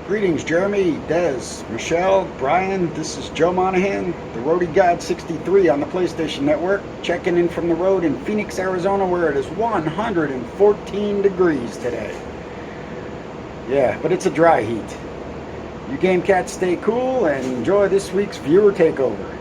Greetings, Jeremy, Dez, Michelle, Brian. This is Joe Monahan, the Roadie God 63 on the PlayStation Network, checking in from the road in Phoenix, Arizona, where it is 114 degrees today. Yeah, but it's a dry heat. You game cats stay cool and enjoy this week's viewer takeover.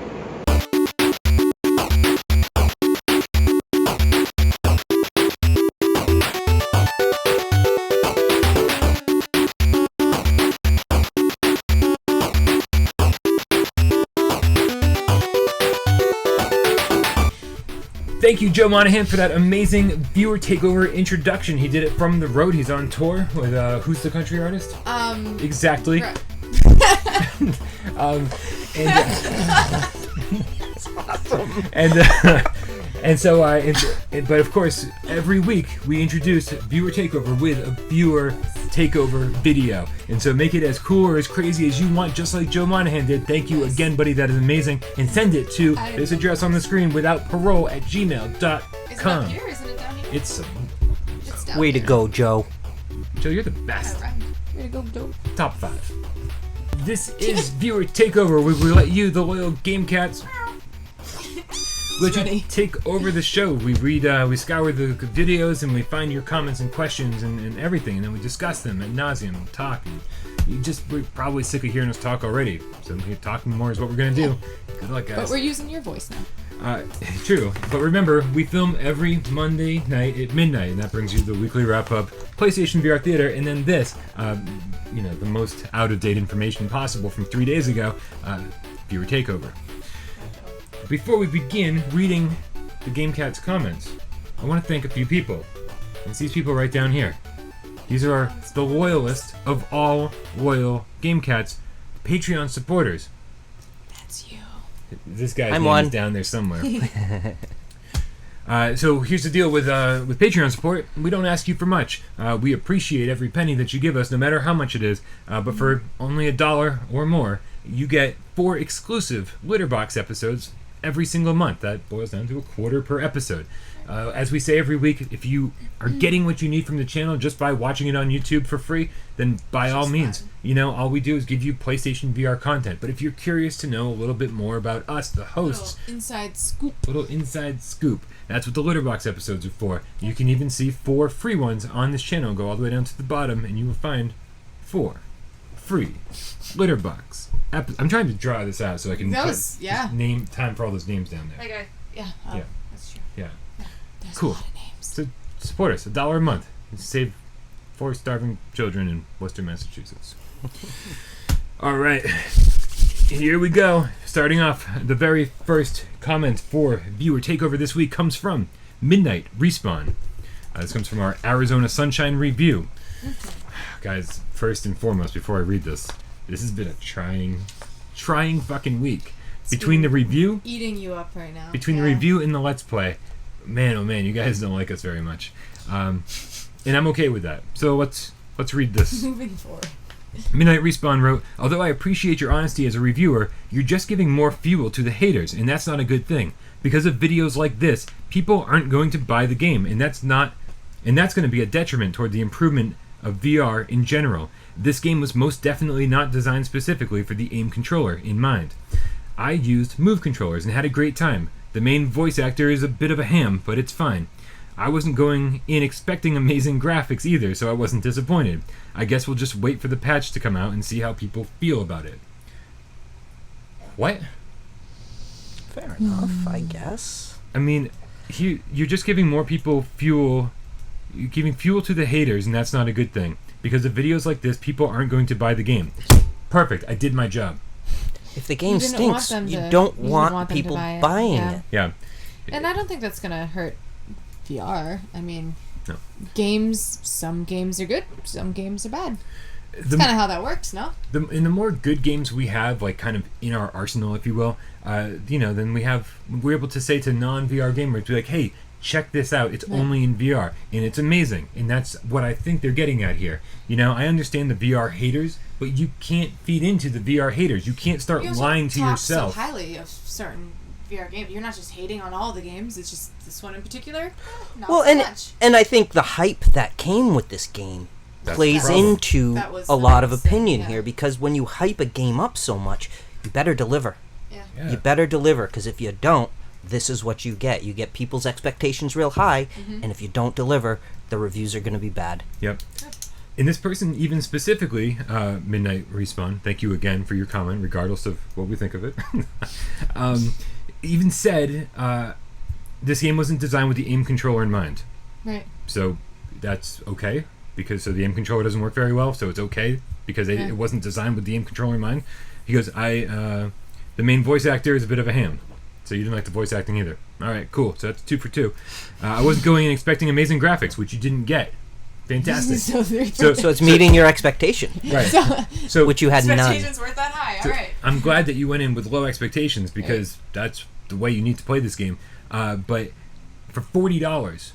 Thank you, Joe Monahan, for that amazing viewer takeover introduction. He did it from the road. He's on tour with who's the country artist? Exactly. That's awesome. But of course, every week we introduce viewer takeover with a viewer takeover video, and so make it as cool or as crazy as you want, just like Joe Monahan did. Thank you again, buddy. That is amazing. And send it to this address on the screen, withoutparole@gmail.com. Is it up here? Isn't it down here? It's down Way here. to go, Joe. Joe, you're the best. All right. Way to go, Joe. Top 5. This is viewer takeover. We let you, the loyal game cats, let you take over the show. We read, we scour the videos, and we find your comments and questions and everything, and then we discuss them ad nauseum, talk. And we're probably sick of hearing us talk already, so talking more is what we're gonna do. Good luck, guys. But we're using your voice now. True, but remember, we film every Monday night at midnight, and that brings you the weekly wrap-up, PlayStation VR Theater, and then this, the most out-of-date information possible from 3 days ago, viewer takeover. Before we begin reading the GameCat's comments, I want to thank a few people. It's these people right down here. These are the loyalist of all loyal GameCats, Patreon supporters. That's you. This guy's I'm name one. is down there somewhere. So here's the deal with Patreon support. We don't ask you for much. We appreciate every penny that you give us, no matter how much it is. But for only $1 or more, you get 4 exclusive Litterbox episodes every single month. That boils down to $0.25 per episode. As we say every week, if you are getting what you need from the channel just by watching it on YouTube for free, then by all means, all we do is give you PlayStation VR content. But if you're curious to know a little bit more about us, the hosts, little inside scoop, that's what the Litterbox episodes are for. You can even see 4 free ones on this channel. Go all the way down to the bottom, and you will find 4 free Litterbox. I'm trying to draw this out so I can name time for all those names down there. Okay. Yeah. That's true. Yeah. There's Cool. a lot of names. So support us, $1 a month. Save 4 starving children in Worcester, Massachusetts. All right, here we go. Starting off, the very first comment for viewer takeover this week comes from Midnight Respawn. This comes from our Arizona Sunshine review. Guys, first and foremost, before I read this has been a trying fucking week. Between the review, eating you up right now. Between the review and the Let's Play, man, oh man, you guys don't like us very much, and I'm okay with that. So let's read this. Moving forward. Midnight Respawn wrote, "Although I appreciate your honesty as a reviewer, you're just giving more fuel to the haters, and that's not a good thing. Because of videos like this, people aren't going to buy the game, and that's going to be a detriment toward the improvement of VR in general. This game was most definitely not designed specifically for the aim controller in mind. I used Move controllers and had a great time. The main voice actor is a bit of a ham, but it's fine. I wasn't going in expecting amazing graphics either, so I wasn't disappointed. I guess we'll just wait for the patch to come out and see how people feel about it." What? Fair enough, I guess. I mean, you're just giving more people fuel. You're giving fuel to the haters, and that's not a good thing. Because of videos like this, people aren't going to buy the game. Perfect, I did my job. If the game stinks, you don't want people buying it. Yeah. And I don't think that's going to hurt VR. I mean, no. Some games are good, some games are bad. It's kind of how that works, no? In the more good games we have, like kind of in our arsenal, if you will, then we're able to say to non-VR gamers, be like, hey, check this out. It's only in VR, and it's amazing. And that's what I think they're getting at here. I understand the VR haters, but you can't feed into the VR haters. You can't start lying to yourself. So highly of certain VR games. You're not just hating on all the games. It's just this one in particular. Not so much. And I think the hype that came with this game plays into a lot of opinion here, because when you hype a game up so much, you better deliver. Yeah. You better deliver, because if you don't, this is what you get. You get people's expectations real high, and if you don't deliver, the reviews are going to be bad. Yep. And this person even specifically, Midnight Respawn, thank you again for your comment, regardless of what we think of it, even said this game wasn't designed with the aim controller in mind. Right. So that's okay, because the aim controller doesn't work very well, so it's okay, because it wasn't designed with the aim controller in mind. He goes, the main voice actor is a bit of a ham. So you didn't like the voice acting either. All right, cool. So that's 2 for 2. I wasn't going in expecting amazing graphics, which you didn't get. Fantastic. So it's meeting your expectation. Right. So which you had none. Expectations weren't that high. All right. I'm glad that you went in with low expectations, because that's the way you need to play this game. But for $40,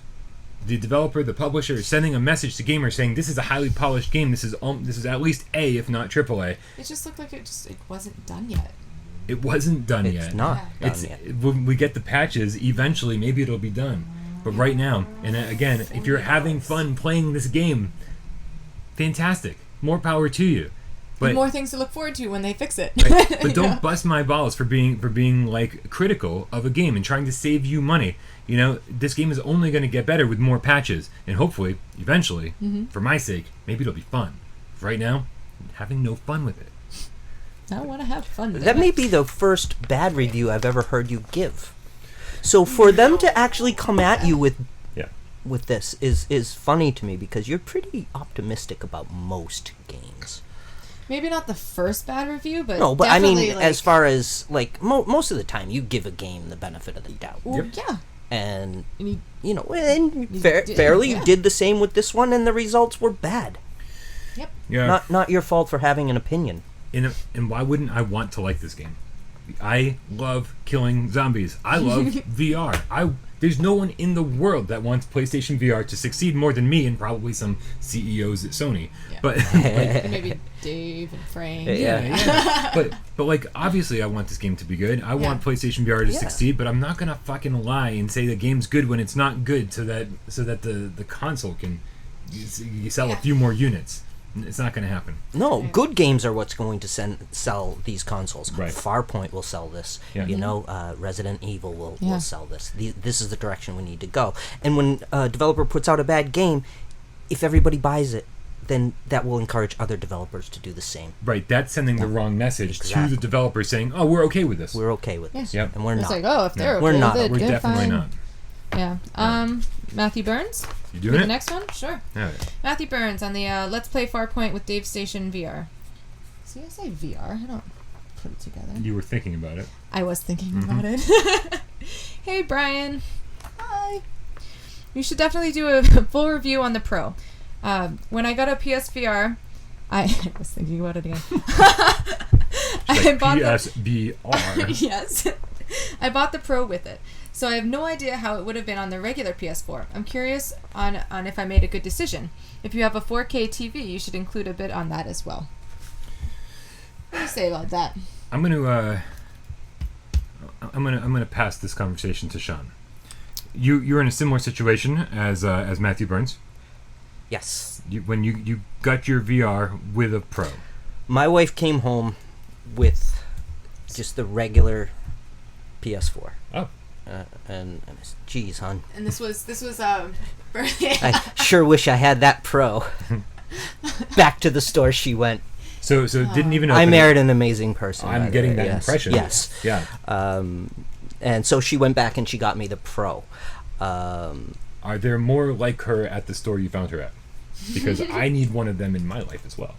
the developer, the publisher, is sending a message to gamers saying this is a highly polished game. This is at least A, if not AAA. It just looked like it wasn't done yet. It wasn't done yet. It's not done yet. When we get the patches, eventually, maybe it'll be done. But right now, and again, if you're having fun playing this game, fantastic. More power to you. But more things to look forward to when they fix it. Right? But don't bust my balls for being like critical of a game and trying to save you money. You know, this game is only going to get better with more patches, and hopefully, eventually, for my sake, maybe it'll be fun. Right now, I'm having no fun with it. I want to have fun with that may be the first bad review I've ever heard you give. So for them to actually come at you with this is funny to me, because you're pretty optimistic about most games. Maybe not the first bad review, but no, but I mean, like, as far as like most of the time, you give a game the benefit of the doubt. Well, yeah. And fairly, you did the same with this one, and the results were bad. Yep. Yeah. Not your fault for having an opinion. And why wouldn't I want to like this game? I love killing zombies. I love VR. There's no one in the world that wants PlayStation VR to succeed more than me and probably some CEOs at Sony. Yeah. But maybe Dave and Frank. Yeah. But like, obviously I want this game to be good. I want PlayStation VR to succeed, but I'm not gonna fucking lie and say the game's good when it's not good, so that the console can you sell a few more units. It's not going to happen. No, good games are what's going to sell these consoles. Right. Farpoint will sell this. Yeah. You know, Resident Evil will sell this. This is the direction we need to go. And when a developer puts out a bad game, if everybody buys it, then that will encourage other developers to do the same. Right. That's sending the wrong message to the developer, saying, "Oh, we're okay with this. We're okay with this." Yep. And we're not. It's like, oh, if they're okay we're not. with it, we're they're definitely fine. not. Yeah. Matthew Burns. You doing it? The next one? Sure. All right. Matthew Burns on the Let's Play Farpoint with Dave Station VR. See, I say VR. I don't put it together. You were thinking about it. I was thinking about it. Hey, Brian. Hi. You should definitely do a full review on the Pro. When I got a PSVR, I was thinking about it again. I bought PSVR. Yes. I bought the Pro with it. So I have no idea how it would have been on the regular PS4. I'm curious on if I made a good decision. If you have a 4K TV, you should include a bit on that as well. What do you say about that? I'm gonna pass this conversation to Sean. You're in a similar situation as Matthew Burns. Yes. When you got your VR with a Pro. My wife came home with just the regular PS4. Oh. And geez, hon. And this was birthday. I sure wish I had that Pro. Back to the store she went. So didn't even open I married an amazing person. I'm getting that impression. Yes. Yeah. And so she went back and she got me the Pro. Are there more like her at the store you found her at? Because I need one of them in my life as well.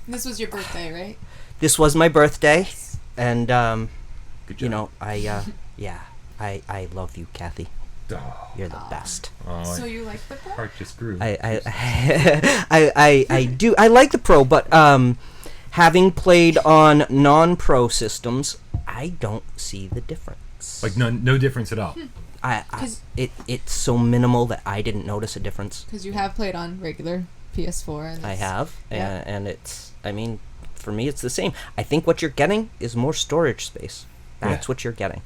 This was your birthday, right? This was my birthday, and Good job. you know, I love you, Kathy. Oh. You're the best. Oh, So you like the Pro? heart just grew. I do. I like the Pro, but having played on non-Pro systems, I don't see the difference. Like no difference at all. It's so minimal that I didn't notice a difference. Because you have played on regular PS4. And I have, Yeah. and it's. I mean, for me, it's the same. I think what you're getting is more storage space. That's what you're getting.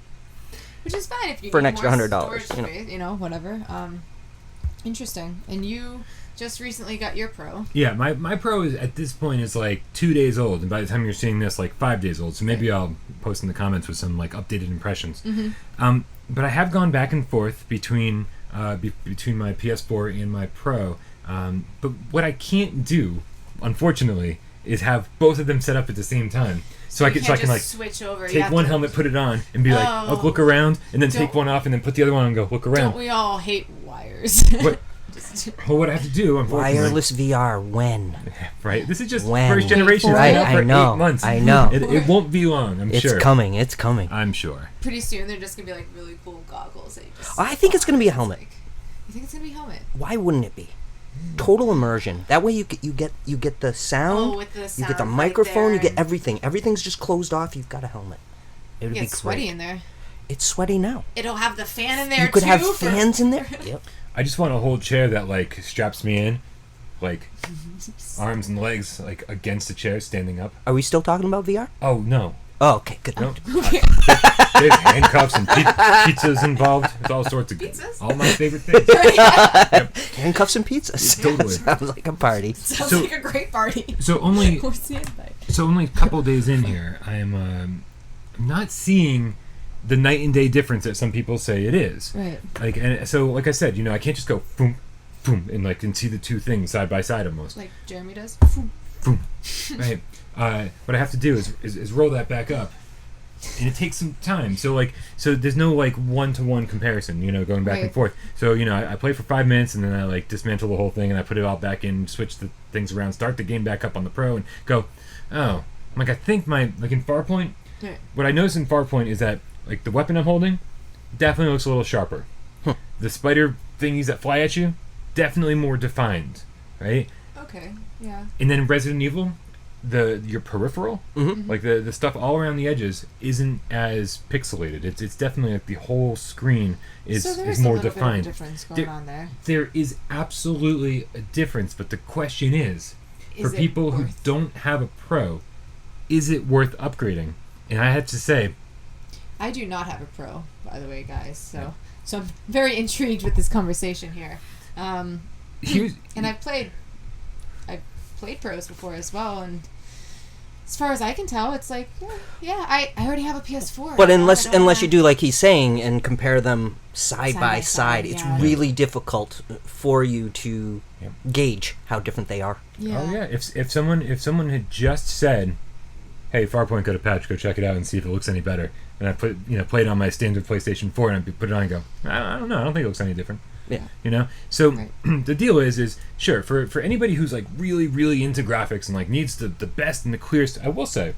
Which is fine if you For an need extra more $100, storage space, whatever. Interesting. And you just recently got your Pro. Yeah, my Pro is at this point is like 2 days old, and by the time you're seeing this, like 5 days old. So maybe I'll post in the comments with some like updated impressions. Mm-hmm. But I have gone back and forth between between my PS4 and my Pro. But what I can't do, unfortunately, is have both of them set up at the same time. So I can like switch over. Take one helmet, put it on, and be like, oh, look around, and then take one off, and then put the other one on and go look around. Don't we all hate wires? Well, what I have to do, unfortunately... Wireless VR, when? Right? This is just when? first generation. It's been out for 8 months. I know. It won't be long, I'm sure. It's coming. It's coming. I'm sure. Pretty soon, they're just going to be like really cool goggles. That you just I think it's going to be a helmet. you think it's going to be a helmet? Why wouldn't it be? Total immersion. That way you get the sound. Oh, with the sound. You get the right microphone. there. You get everything. Everything's just closed off. You've got a helmet. It would be It's sweaty great. in there. It's sweaty now. It'll have the fan in there You could too. have fans in there. Yep. I just want a whole chair that like straps me in, like arms and legs like against the chair, standing up. Are we still talking about VR? Oh no, Oh, okay, good. no. There's handcuffs and pizzas involved. It's all sorts of Pizzas? all my favorite things. Handcuffs and pizzas. Totally. Sounds like a party. Sounds So- like a great party. So only Where's the invite? a couple days in here, I'm not seeing the night and day difference that some people say it is. Right. Like, and so like I said, I can't just go boom, boom, and see the two things side by side almost. Like Jeremy does. Boom. Right. What I have to do is roll that back up, and it takes some time. So there's no like 1-to-1 comparison, going back and Right. forth. So I play for 5 minutes, and then I like dismantle the whole thing, and I put it all back in, switch the things around, start the game back up on the Pro, and go, oh, like I think in Farpoint, Right. what I noticed in Farpoint is that like the weapon I'm holding definitely looks a little sharper. The spider thingies that fly at you definitely more defined, right? Okay. Yeah. And then in Resident Evil, your peripheral, Mhm. like the stuff all around the edges, isn't as pixelated. It's definitely like the whole screen is So there's more a little defined. bit of a difference going on there. There is absolutely a difference, but the question is, for Is it people who worth- don't have a Pro, is it worth upgrading? And I have to say, I do not have a Pro, by the way, guys. So I'm very intrigued with this conversation here. here's And I've played Pros before as well, and as far as I can tell, it's like, I already have a PS4. But I don't unless you have- do like he's saying and compare them side Side by by side, side, it's yeah. really difficult for you to Yeah. gauge how different they are. Yeah. oh yeah, if someone had just said, hey, Farpoint got a patch, go check it out and see if it looks any better, and I played on my standard PlayStation 4 and I put it on and go, I don't know, I don't think it looks any different. Yeah. So Right. the deal is sure, for anybody who's like really really into graphics and like needs the best and the clearest, I will say,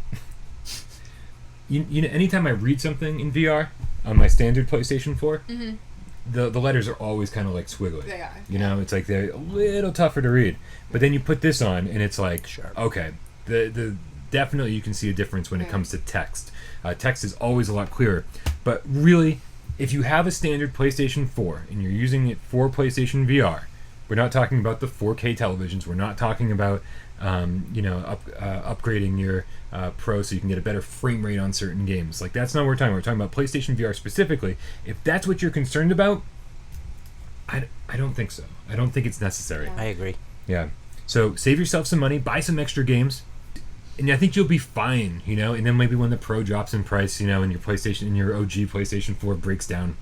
anytime I read something in VR on my standard PlayStation 4, Mhm. the letters are always kind of like squiggly. They are. It's like they're a little tougher to read. But then you put this on and it's like, Sharp. okay, the definitely you can see a difference when it Right. comes to text. Text is always a lot clearer. But really, if you have a standard PlayStation 4 and you're using it for PlayStation VR, we're not talking about the 4K televisions. We're not talking about upgrading your Pro so you can get a better frame rate on certain games. Like that's not what we're talking about. We're talking about PlayStation VR specifically. If that's what you're concerned about, I don't think so. I don't think it's necessary. Yeah. I agree. Yeah. So save yourself some money, buy some extra games, and I think you'll be fine, And then maybe when the Pro drops in price, and your OG PlayStation 4 breaks down,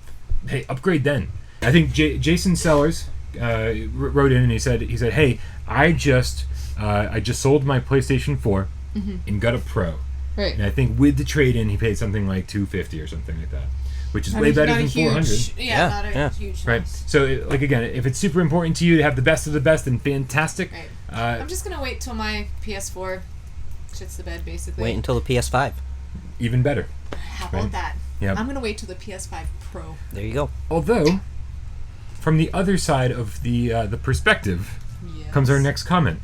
hey, upgrade then. I think Jason Sellers wrote in and he said, hey, I just sold my PlayStation 4 and got a Pro, Right. and I think with the trade-in he paid something like $250 or something like that, which is way better Not a than $400. huge, Yeah, not a yeah. huge Right. loss. So, again, if it's super important to you to have the best of the best, then fantastic. Right. Uh, I'm just gonna wait till my PS4 shits the bed, basically. Wait until the PS5. even better. How about Right. that? Yep. I'm gonna wait till the PS5 Pro. There you go. Although, from the other side of the perspective Yes. comes our next comment.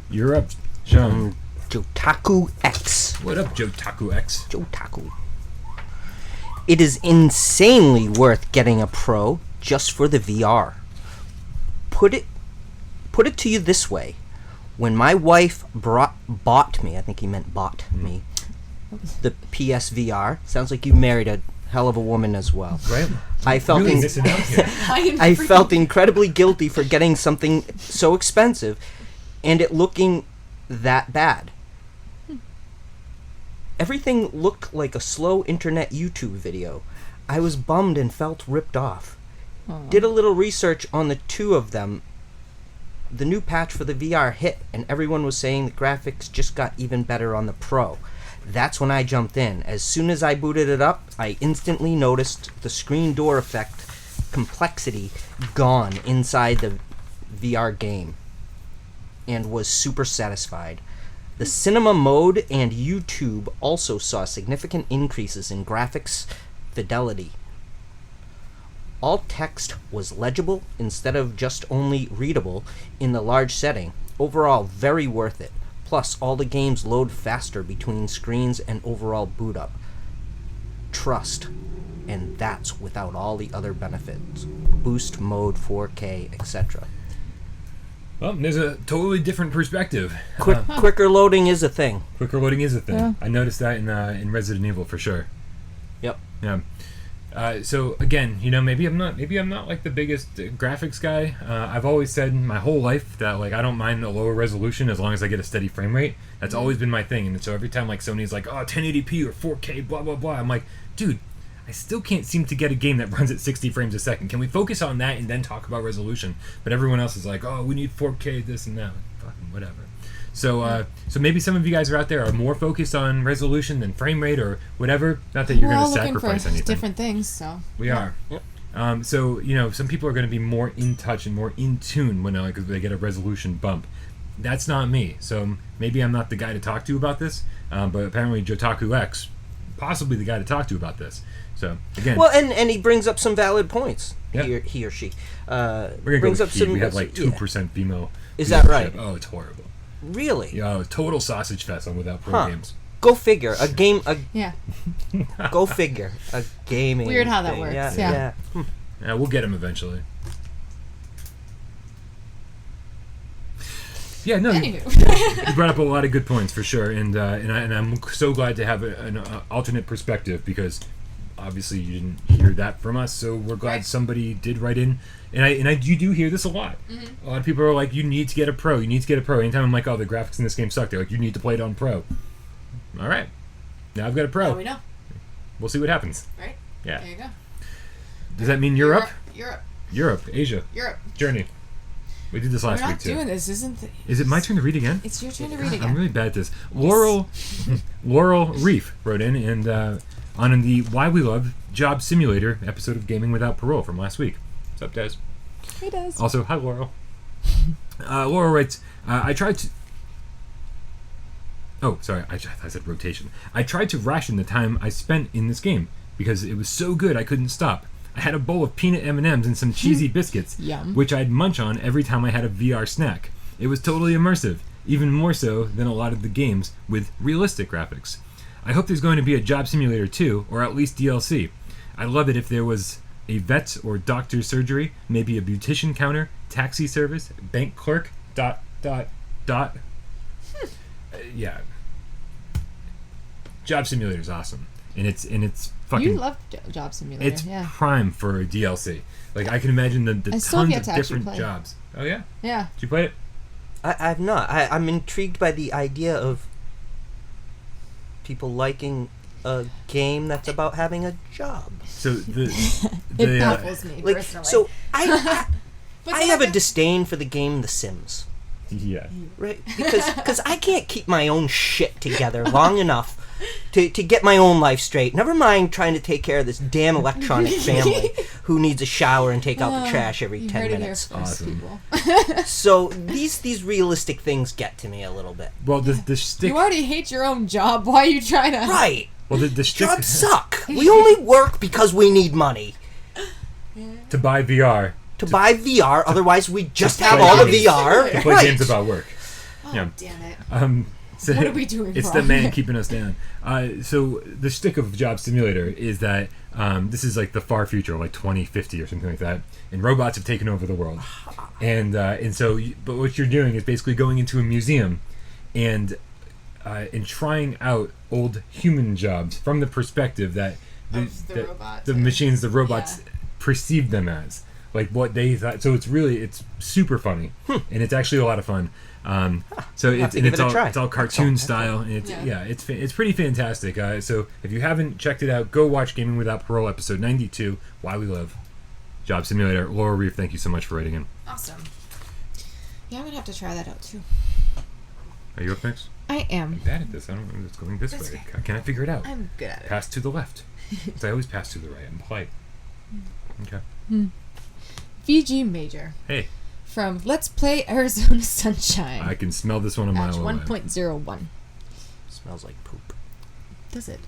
You're up, Sean. Jotaku X. What up, Jotaku X? Jotaku. It is insanely worth getting a Pro just for the VR. Put it to you this way. When my wife bought me, I think he meant bought me, the PSVR. Sounds like you married a hell of a woman as well. Right? I felt Really missing out here. I felt incredibly guilty for getting something so expensive and it looking that bad. Everything looked like a slow internet YouTube video. I was bummed and felt ripped off. Aw. Did a little research on the two of them. The new patch for the VR hit, and everyone was saying the graphics just got even better on the Pro. That's when I jumped in. As soon as I booted it up, I instantly noticed the screen door effect complexity gone inside the VR game, and was super satisfied. The cinema mode and YouTube also saw significant increases in graphics fidelity. All text was legible instead of just only readable in the large setting. Overall, very worth it. Plus, all the games load faster between screens and overall boot up. Trust. And that's without all the other benefits. Boost mode, 4K, etc. Well, there's a totally different perspective. Quicker loading is a thing. Quicker loading is a thing. Yeah. I noticed that in Resident Evil for sure. Yep. Yeah. So again, maybe I'm not like the biggest graphics guy. I've always said my whole life that like I don't mind a lower resolution as long as I get a steady frame rate. That's always been my thing. And so every time like Sony's like, oh, 1080p or 4K, blah blah blah, I'm like, dude, I still can't seem to get a game that runs at 60 frames a second. Can we focus on that and then talk about resolution? But everyone else is like, oh, we need 4K, this and that. Fucking whatever. So so maybe some of you guys are out there are more focused on resolution than frame rate or whatever. Not that you're We're going all to looking sacrifice for anything. different things, so. We are. Yep. So some people are going to be more in touch and more in tune when they get a resolution bump. That's not me. So maybe I'm not the guy to talk to about this. But apparently Jotaku X, possibly the guy to talk to about this. So again, Well, and he brings up some valid points. Yep. He or she we're gonna brings go up with some. we have like 2% yeah. female. Is that right? Oh, it's horrible. Really? Yeah, total sausage fest on Without Pro Huh. games. Go figure. A game. Yeah. Go figure. A gaming. Weird how that thing. works, Yeah. yeah. Yeah, we'll get him eventually. Yeah, no, you Anywho. brought up a lot of good points for sure, and I'm so glad to have an alternate perspective because obviously you didn't hear that from us, so we're glad Right. somebody did write in, and you do hear this a lot. Mm-hmm. A lot of people are like, you need to get a Pro. You need to get a Pro. Anytime I'm like, oh, the graphics in this game suck, they're like, you need to play it on Pro. All right, now I've got a Pro. Now we know, We'll see what happens. right? Yeah. There you go. Does that mean Europe? Europe. Asia. Journey. We did this We're last not week too. doing this, isn't it? Is it my turn to read again? It's your turn to read God, again. I'm really bad at this. Laurel Reef wrote in and on the Why We Love Job Simulator episode of Gaming Without Parole from last week. What's up, Des? He does. Also, hi, Laurel. Laurel writes, I tried to... Oh, sorry, I said rotation. I tried to ration the time I spent in this game because it was so good I couldn't stop. I had a bowl of peanut M&Ms and some cheesy biscuits, Yum. which I'd munch on every time I had a VR snack. It was totally immersive, even more so than a lot of the games with realistic graphics. I hope there's going to be a Job Simulator 2, or at least DLC. I'd love it if there was a vet or doctor's surgery, maybe a beautician counter, taxi service, bank clerk, ... Yeah. Job Simulator is awesome. And it's fucking... You love Job Simulator, It's yeah. prime for a DLC. Like, I can imagine the I still have tons yet of to actually different play. jobs. Oh, yeah? Yeah. Did you play it? I've not. I'm intrigued by the idea of people liking a game that's about having a job. So, It baffles me, Like, personally. so I But I then have a guess- disdain for the game The Sims. Yeah. Right, because I can't keep my own shit together long enough to get my own life straight. Never mind trying to take care of this damn electronic family who needs a shower and take out the trash every You 10 heard it minutes. here first, Awesome. people. So these realistic things get to me a little bit. Well, the stick... You already hate your own job. Why are you trying to... Right. Well, the stick... Jobs suck. We only work because we need money to buy VR. to buy VR. Otherwise, we just to have play all the games. VR. To play Right. games about work. Oh, Yeah. damn it. So What are we doing It's wrong? the man keeping us down. So the shtick of Job Simulator is that this is like the far future, like 2050 or something like that, and robots have taken over the world. And so, but what you're doing is basically going into a museum and trying out old human jobs from the perspective that the robots. The machines, the robots perceive them as. Like what they thought. So it's super funny. And it's actually a lot of fun. So it's all cartoon style. And it's pretty fantastic. So if you haven't checked it out, go watch Gaming Without Parole episode 92, Why We Live. Job Simulator. Laura Reeve, thank you so much for writing in. Awesome. Yeah, I'm going to have to try that out too. Are you up next? I am. I'm bad at this. I don't know if it's going this way. Fair. Can I figure it out? I'm good at it. Pass to the left. So I always pass to the right. I'm polite. Okay. VG Major. Hey. From Let's Play Arizona Sunshine. I can smell this one a mile away. 1.01. Smells like poop. Does it?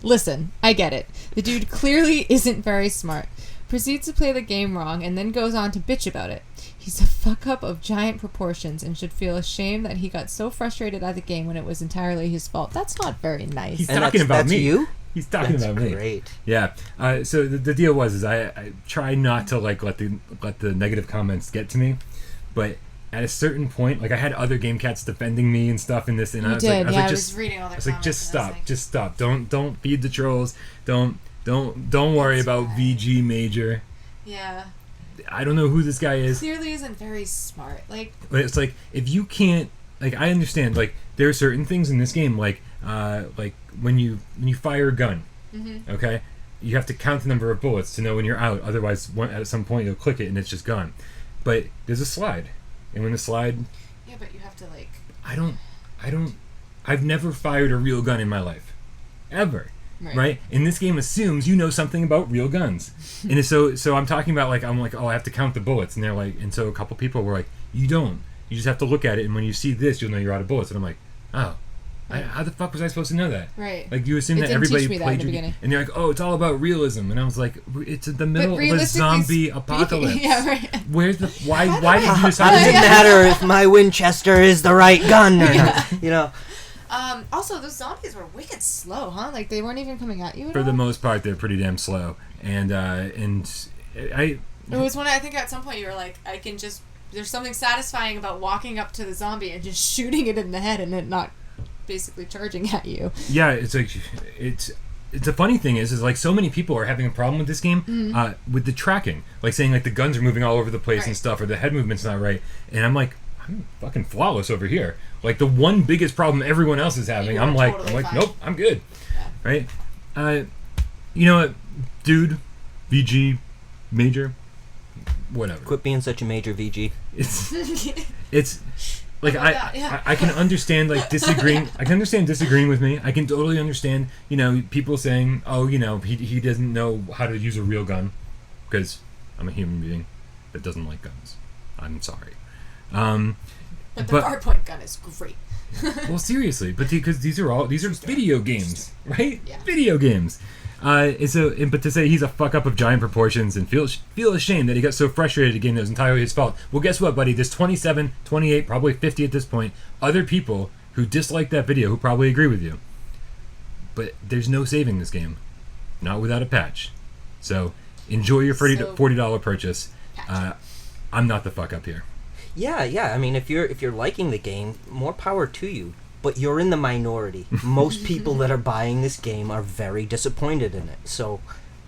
Listen, I get it. The dude clearly isn't very smart. Proceeds to play the game wrong and then goes on to bitch about it. He's a fuck-up of giant proportions and should feel ashamed that he got so frustrated at the game when it was entirely his fault. That's not very nice. He's talking about me. You? He's talking about me. Great. Yeah. So the deal was I try not to like let the negative comments get to me, but at a certain point, like I had other game cats defending me and stuff in this, and I was reading all their comments. I was like, just stop, don't feed the trolls, don't worry about VG Major. Yeah. I don't know who this guy is. Clearly isn't very smart. Like, but it's like if you can't, like, I understand, like there are certain things in this game, like when you fire a gun, okay, you have to count the number of bullets to know when you're out. Otherwise, at some point you'll click it and it's just gone. But there's a slide, and when the slide, yeah, but you have to like. I've never fired a real gun in my life, ever. Right? And this game assumes you know something about real guns. And so I'm talking about I'm like, oh, I have to count the bullets. And they're like, and so a couple people were like, you don't. You just have to look at it, and when you see this, you'll know you're out of bullets. And I'm like, oh. How the fuck was I supposed to know that? Right. Like, you assume that everybody played your game. And they're like, oh, it's all about realism. And I was like, it's in the middle of a zombie apocalypse. Yeah, right. Where's the... Why did you decide... How does it matter if my Winchester is the right gun or not? You know? Also, those zombies were wicked slow, huh? Like, they weren't even coming at you at For all? the most part, they're pretty damn slow. And It was when I think at some point you were like, I can just... There's something satisfying about walking up to the zombie and just shooting it in the head and it not basically charging at you. Yeah, it's like... It's the funny thing is like so many people are having a problem with this game with the tracking. Like saying like the guns are moving all over the place and stuff, or the head movement's not right. And I'm like, I'm fucking flawless over here. Like the one biggest problem everyone else is having, I'm like, nope, I'm good. Yeah. Right? You know what, dude, VG, Major, whatever. Quit being such a major VG. It's like I can understand like disagreeing. I can understand disagreeing with me. I can totally understand, people saying, oh, he doesn't know how to use a real gun because I'm a human being that doesn't like guns. I'm sorry. But the Farpoint gun is great. Well, seriously, but because these are video games, right? Yeah. Video games. But to say he's a fuck up of giant proportions and feel ashamed that he got so frustrated again that it was entirely his fault. Well, guess what, buddy? There's 27, 28, probably 50 at this point, other people who dislike that video who probably agree with you. But there's no saving this game, not without a patch. So enjoy your $40 purchase. I'm not the fuck up here. Yeah. I mean, if you're liking the game, more power to you. But you're in the minority. Most people that are buying this game are very disappointed in it. So,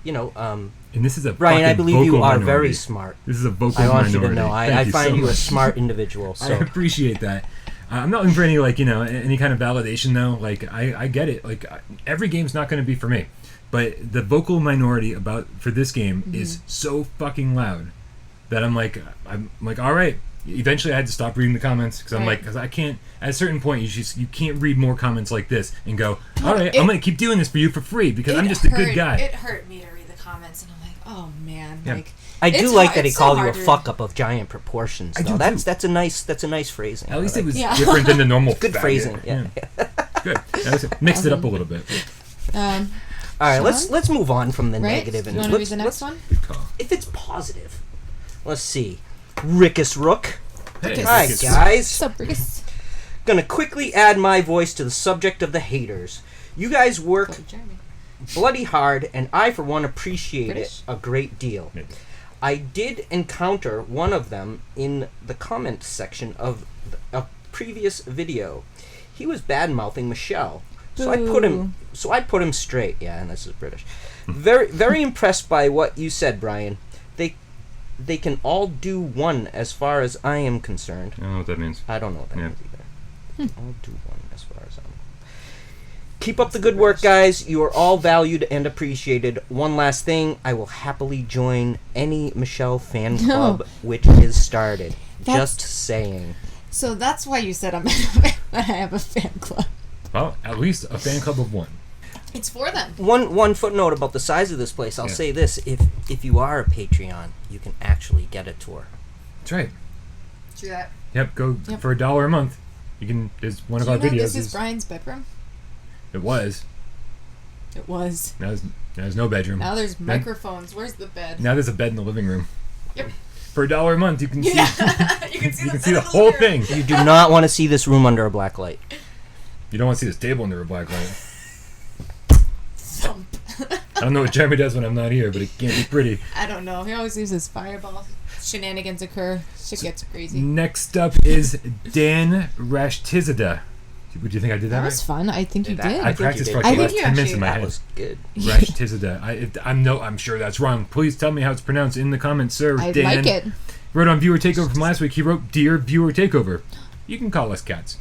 and this is a Ryan, I believe you are minority. very smart. This is a vocal minority. I want minority. you to know. I find you a smart individual. So. I appreciate that. I'm not looking for any any kind of validation though. Like I get it. Like every game's not going to be for me, but the vocal minority for this game is so fucking loud that I'm like all right. Eventually I had to stop reading the comments because I can't, at a certain point you can't read more comments like this and go, all right, I'm going to keep doing this for you for free because I'm just a good guy. It hurt me to read the comments and I'm like, oh man. Yeah. Like, I do like that he called you a fuck up of giant proportions though. That's a nice phrasing. At least it was different than the normal good faggot. Phrasing. Yeah. Good. Mixed it up a little bit. All right, let's move on from the negative and you want to read the next one? Good call. If it's positive. Let's see. Rickus Rook. Hey, Hi, Rickus. guys. What's up, Rickus? Gonna quickly add my voice to the subject of the haters. You guys work bloody hard, and I, for one, appreciate it a great deal. Maybe. I did encounter one of them in the comment section of a previous video. He was bad-mouthing Michelle. So I put him straight. Yeah, and this is British. Very impressed by what you said, Brian. They can all do one as far as I am concerned. I don't know what that means. I don't know what that means either. All do one as far as I'm. Keep up the good work, guys. You are all valued and appreciated. One last thing, I will happily join any Michelle fan club which is started. Just saying. So that's why you said I have a fan club. Well, at least a fan club of one. It's for them. One footnote about the size of this place. I'll say this: if you are a Patreon, you can actually get a tour. That's right. True that. Yep. Go for $1 a month. You can. There's one of our videos. This is Brian's bedroom. It was. It was. Now there's no bedroom. Now there's microphones. Where's the bed? Now there's a bed in the living room. Yep. For $1 a month, you can see. you can see the whole thing. You do not want to see this room under a black light. You don't want to see this table under a black light. Thump. I don't know what Jeremy does when I'm not here, but it can't be pretty. I don't know. He always uses fireball. Shenanigans occur. Shit gets crazy. Next up is Dan Rashtizada. Would you think I did that That right? was fun. I think you did. I practiced for I like the think last you 10 minutes in my actually- head. That was good. Rashtizada. I'm sure that's wrong. Please tell me how it's pronounced in the comments, sir. I Dan like it. wrote on Viewer Takeover from last week. He wrote, "Dear Viewer Takeover." You can call us cats.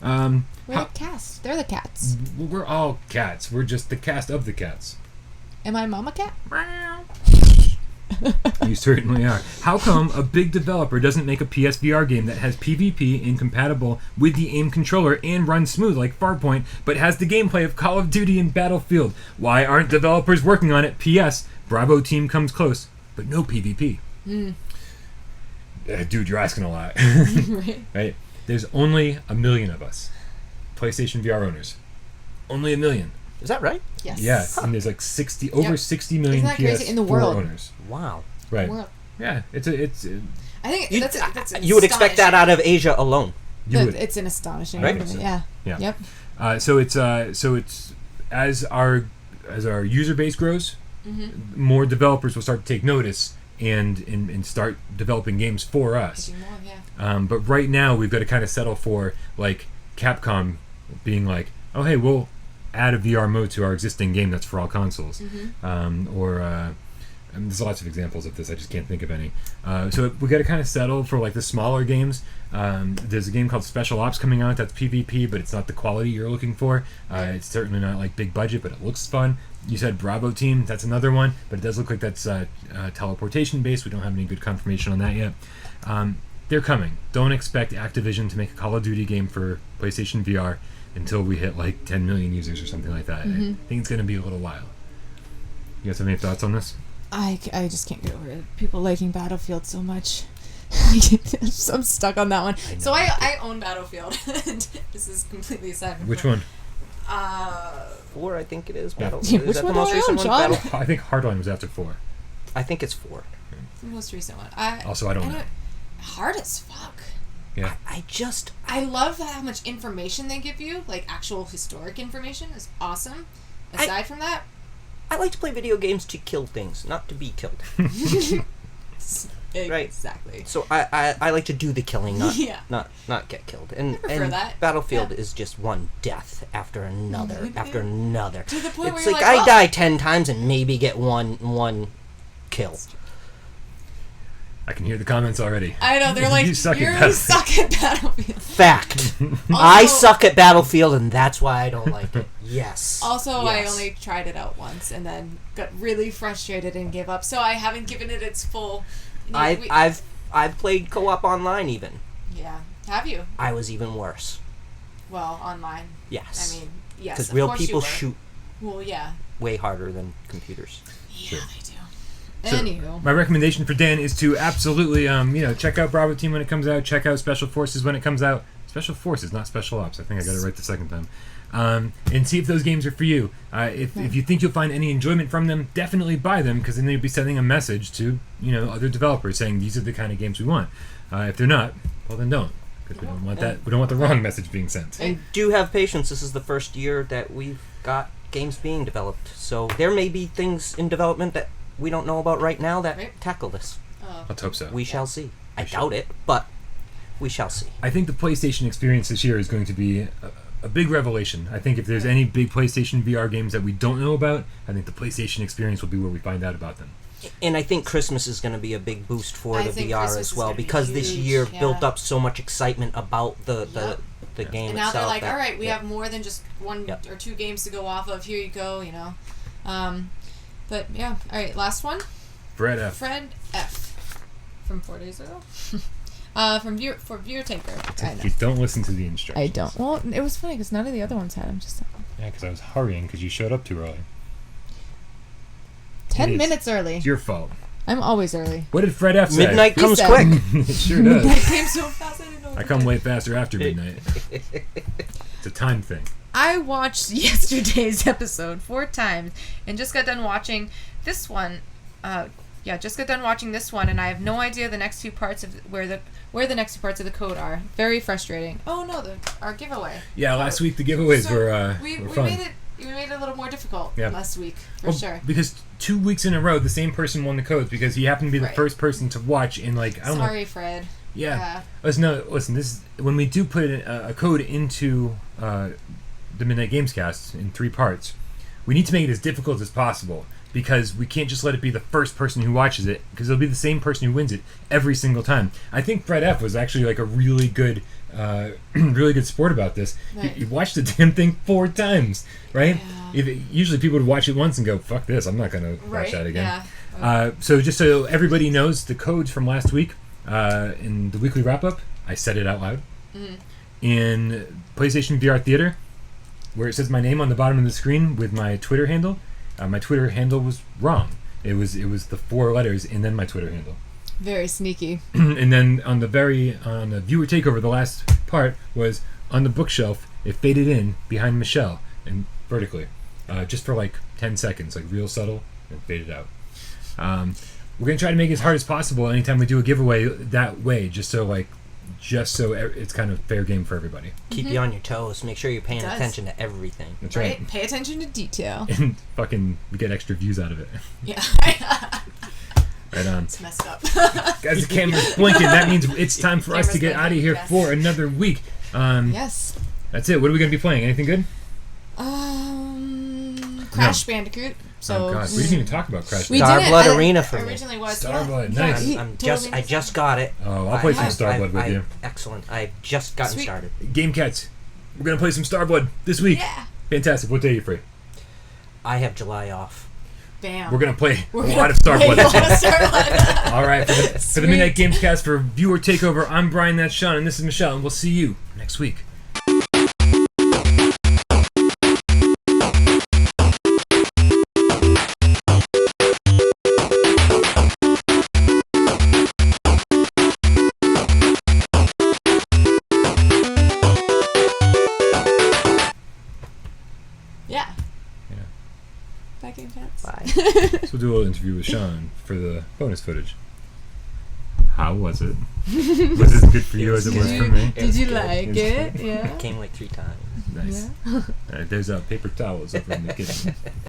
We're the cast. They're the cats. We're all cats. We're just the cast of the cats. Am I mama cat? You certainly are. How come a big developer doesn't make a PSVR game that has PvP incompatible with the aim controller and runs smooth like Farpoint, but has the gameplay of Call of Duty and Battlefield? Why aren't developers working on it? P.S. Bravo team comes close, but no PvP. Dude, you're asking a lot. Right? There's only 1 million of us. PlayStation VR owners. Only 1 million. Is that right? Yes. Yeah, and there's like 60 million Isn't that crazy? PS4 In the world. owners. Wow. Right. World. Yeah, it's I think that's You would expect that out of Asia alone. you would. It's an astonishing Right? number. Yeah. Yeah. Yep. So it's as our user base grows, more developers will start to take notice and start developing games for us. More, yeah. But right now we've got to kind of settle for like Capcom being like, oh hey, we'll add a VR mode to our existing game that's for all consoles, and there's lots of examples of this. I just can't think of any. So we got to kind of settle for like the smaller games. There's a game called Special Ops coming out that's PvP, but it's not the quality you're looking for. It's certainly not like big budget, but it looks fun. You said Bravo Team, that's another one, but it does look like that's teleportation based. We don't have any good confirmation on that yet. They're coming. Don't expect Activision to make a Call of Duty game for PlayStation VR until we hit like 10 million users or something like that. I think it's going to be a little while. You guys have any thoughts on this? I just can't get over it. People liking Battlefield so much. I'm stuck on that one. So I own Battlefield. This is completely aside from Which one? 4, I think it is. Yeah. Battle. Which Is that one the most do I recent own, one? Sean? I think Hardline was after 4. I think it's 4. the most recent one. Also, I don't know. Hard as fuck. Yeah. I love how much information they give you. Like actual historic information is awesome. Aside from that, I like to play video games to kill things, not to be killed. Right. Exactly. So I like to do the killing, not Yeah. not get killed. And prefer that. Battlefield is just one death after another after another. To the point It's where like you're like, I die 10 times and maybe get one kill. I can hear the comments already. I know, they're like, You you suck at really Battlefield." suck at Battlefield. Fact. I suck at Battlefield, and that's why I don't like it. Yes. Also, I Yes. only tried it out once and then got really frustrated and gave up. So I haven't given it its full. I've played co-op online even. Yeah. Have you? I was even worse. Well, online. Yes. I mean, yes. Because of real course you people were. shoot Well, yeah. way harder than computers. Yeah, they do. So, Anywho. my recommendation for Dan is to absolutely, check out Bravo Team when it comes out. Check out Special Forces when it comes out. Special Forces, not Special Ops. I think I got it right the second time. And see if those games are for you. If you think you'll find any enjoyment from them, definitely buy them, because then you'll be sending a message to other developers saying these are the kind of games we want. If they're not, well then don't, because we don't want that. We don't want the wrong message being sent. And do have patience. This is the first year that we've got games being developed, so there may be things in development that we don't know about right now that tackle this. Let's hope so. We shall see. I doubt it, but we shall see. I think the PlayStation experience this year is going to be a big revelation. I think if there's any big PlayStation VR games that we don't know about, I think the PlayStation experience will be where we find out about them. And I think Christmas is going to be a big boost for I the think VR Christmas as is well, gonna be because this huge, year yeah. built up so much excitement about the game And now itself. they're like, that- all right, we yeah. have more than just one Yep. or two games to go off of. Here you go, you know. But yeah, all right, last one. Fred F. Fred F. From 4 days ago. For Viewer Taker. I know. You don't listen to the instructions. I don't. Well, it was funny because none of the other ones had them. Just Yeah, because I was hurrying because you showed up too early. 10 It is. minutes early. It's your fault. I'm always early. What did Fred F say? Midnight He comes said- quick. It sure does. That came so fast. I didn't know. I come way faster after midnight. It's a time thing. I watched yesterday's episode 4 times and just got done watching this one. Just got done watching this one, and I have no idea the next two parts of where the next two parts of the code are. Very frustrating. Oh no, our giveaway. Yeah, last week the giveaways So were we fun. We made it a little more difficult Yeah. last week for Well, sure. Because 2 weeks in a row, the same person won the codes because he happened to be the Right. first person to watch in I don't know. Sorry, Fred. Yeah. Listen, this is when we do put a code into the Midnight Gamescast in 3 parts. We need to make it as difficult as possible because we can't just let it be the first person who watches it because it'll be the same person who wins it every single time. I think Fred F was actually like a really good sport about this. Right. He watched the damn thing 4 times, right? Yeah. Usually people would watch it once and go, "Fuck this! I'm not gonna watch Right. that again." Yeah. So just so everybody knows the codes from last week in the weekly wrap up, I said it out loud. Mhm. In PlayStation VR Theater, where it says my name on the bottom of the screen with my Twitter handle, my Twitter handle was wrong. It was the 4 letters and then my Twitter handle. Very sneaky. And then on the viewer takeover, the last part was on the bookshelf. It faded in behind Michelle and vertically, just for like 10 seconds, like real subtle, and faded out. We're gonna try to make it as hard as possible anytime we do a giveaway that way, just so it's kind of fair game for everybody. Keep you on your toes. Make sure you're paying It does. attention to everything. That's Right? right. Pay attention to detail. And fucking we get extra views out of it. Yeah. Right on. It's messed up. Guys, the camera's blinking. That means it's time for us to Camera's get out of blinking, here yes. for another week. Yes. That's it. What are we gonna be playing? Anything good? Crash Bandicoot. So Oh god, we didn't even talk about Crash. We Bandicoot. didn't. Starblood I- Arena for me. originally was Starblood, yeah. nice. He I'm totally I just got it. Oh, I'll play some Starblood with you. Excellent. I've just gotten Sweet. started. Game Cats. We're gonna play some Starblood this week. Yeah. Fantastic. What day are you free? I have July off. Bam. We're gonna play We're a gonna lot of Starblood. play a lot of Starblood. All right, for the Sweet. Midnight Gamescast for Viewer Takeover, I'm Brian, that's Sean, and this is Michelle, and we'll see you next week. Yeah. Yeah. Back in cats. Bye. So we'll do a little interview with Sean for the bonus footage. How was it? Was it as good for you as it was for me? Did you It was like good. it? Yeah. Came like 3 times. Nice. Yeah. All right, there's paper towels over in the kitchen.